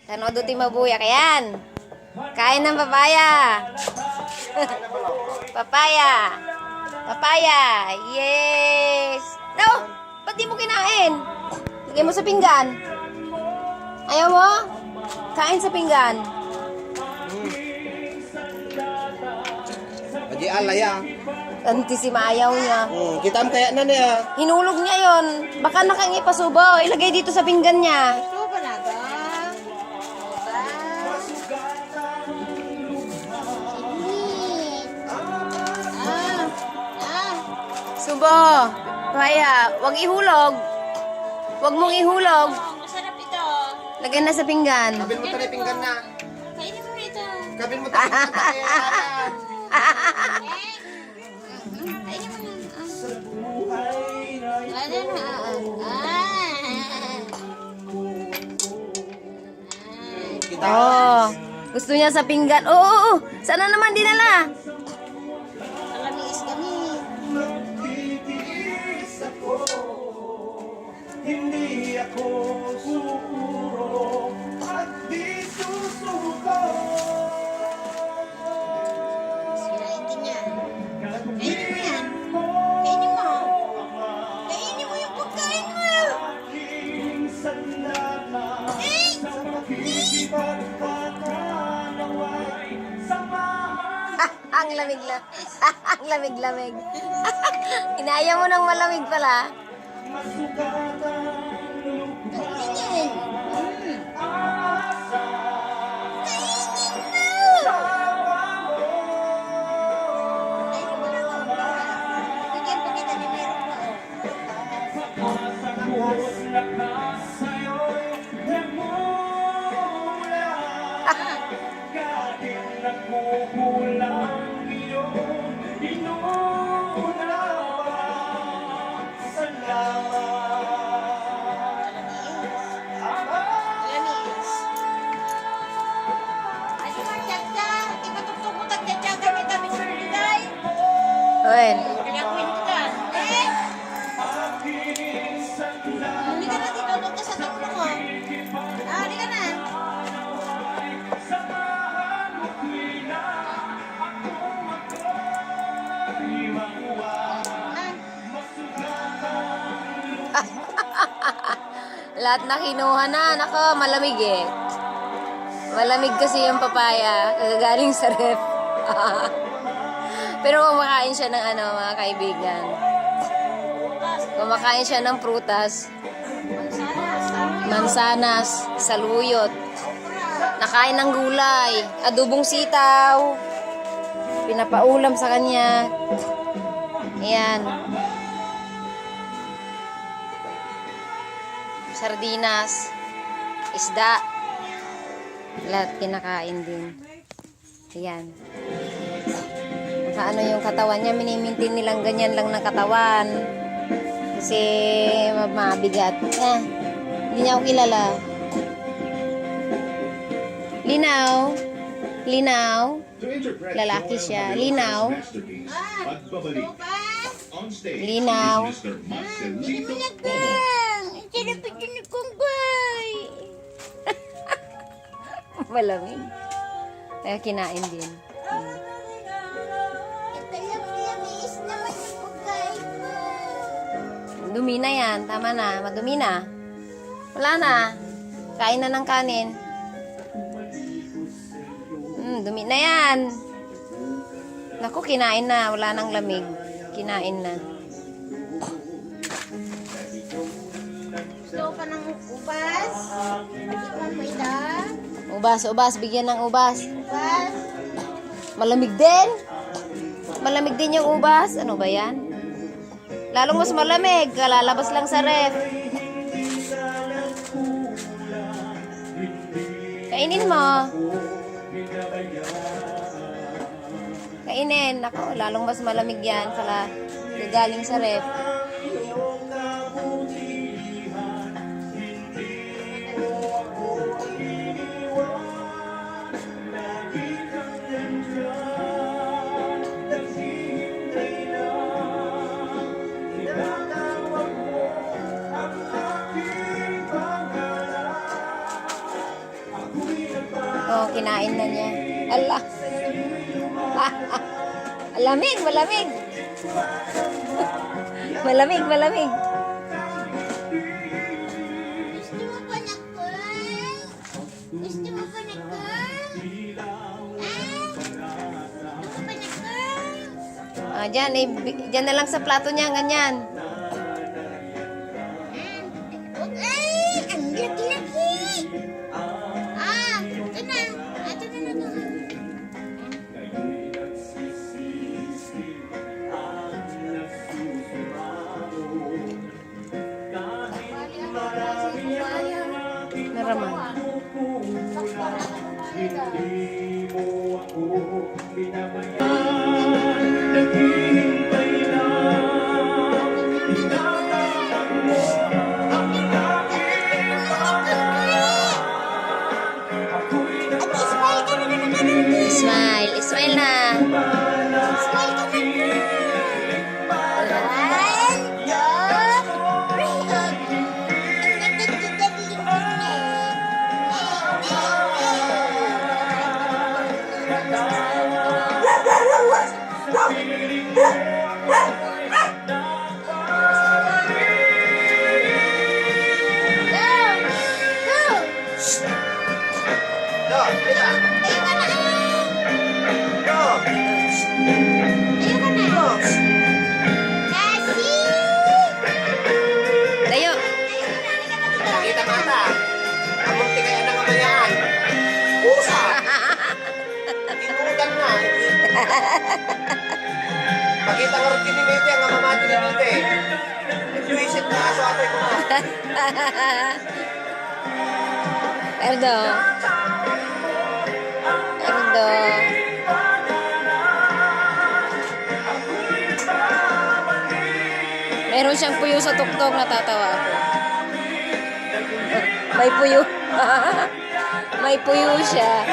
Tanood uti mabuya. Kayan. Kain ng papaya. Papaya. Papaya. Yes. No! Ba't di mo kinain? Lagay mo sa pinggan. Ayaw mo? Kain sa pinggan. Aji alaya. Antisima ayaw niya. Kita kaya na niya. Hinulog niya yon. Baka nakangipasubo. Ilagay dito sa pinggan niya. Ito ba na ba? Subo. Papaya. Huwag ihulog. Huwag mong ihulog. Masarap ito. Lagay na sa pinggan. Kabin mo tayo pinggan na. Kainin mo ito. Kabin mo tayo pinggan na. Kainin mo na. Ano na? Kita. Oh. Gusto niya sa pinggan. Oo. Sana naman dinala. Kalamis kami. Hindi ako susurong at di susuko. Sirain din yan. Kainin mo yan. Kainin mo. Kainin mo yung pagkain mo. Aking sandata Eh! sa pakikipag pakanaway samahan. Ang lamig-lamig. Ang lamig-lamig. Inaya mo ng malamig pala. Masugatan Kainin yan. asa Kainin mo na. Bigyan pa kita ni meron pa. Ulak na sa'yo'y nagmumula. Kahit nagkukulang iyong inunawa. Salamat. Kalamis. Ano ba, tagda? Di ba tuktok mo tagda gamit kami sa ligay? Wen. Kinakuin ko ka. Eh! Hindi ka na dito. Doon ka sa tulo mo. Hindi ka na. Lahat na kinuha na. Nako, malamig eh. Malamig kasi yung papaya. Kagagaling sa ref. Pero kumakain siya ng ano, mga kaibigan. Kumakain siya ng prutas. Mansanas, saluyot. Nakain ng gulay. Adobong sitaw. Pinapaulam sa kanya. Ayan. Sardinas. Isda. Lahat kinakain din. Ayan. Ano yung katawan niya, minimintin nilang ganyan lang ng katawan. Kasi mabigat. Hindi niya ako kilala. Linaw. Linaw. Lalaki siya. Linaw. Linaw. Hindi mo nagbang. Sinapit yun ni Kunggay. Malamig. Kaya kinain din. Lamis naman yung pagkain mo. Dumi na yan. Tama na. Madumi na. Wala na. Kain na ng kanin. Dumi na yan. Naku, kinain na. Wala nang lamig. Kinain na. Gusto ka ng ubas? Tikman mo ito. Ubas, ubas. Bigyan ng ubas. Ubas. Malamig din. Malamig din yung ubas. Ano ba yan? Lalong mas malamig. Kalalabas lang sa ref. Kainin mo. Kainin. Ako, lalong mas malamig yan. Kala galing sa ref. Oh, kinain na niya. Ala. Malamig, malamig. Malamig, malamig. Gusto mo ba na girl? Gusto mo ba na girl? Gusto mo ba na girl? Ah, dyan, dyan na lang sa plato niya, ganyan. Ay, ang laki-laki. Ito na. Ito na na. Naraman. Hindi mo ako binabayaan. Naghihintay na. Inaabangan mo ang aking pangalan. Ako'y Smile, smile na. Do, kita. Do. Tayo. Kita mata. Among tingay na kamayaan. Pusa. Tinudan na. Pakita nga rin kinimiti ang mamati ni Mite. Nagwisit na aso ate ko na. Erdo. Erdo. Meron siyang puyo sa tuktok, natatawa ako. May puyo. May puyo siya.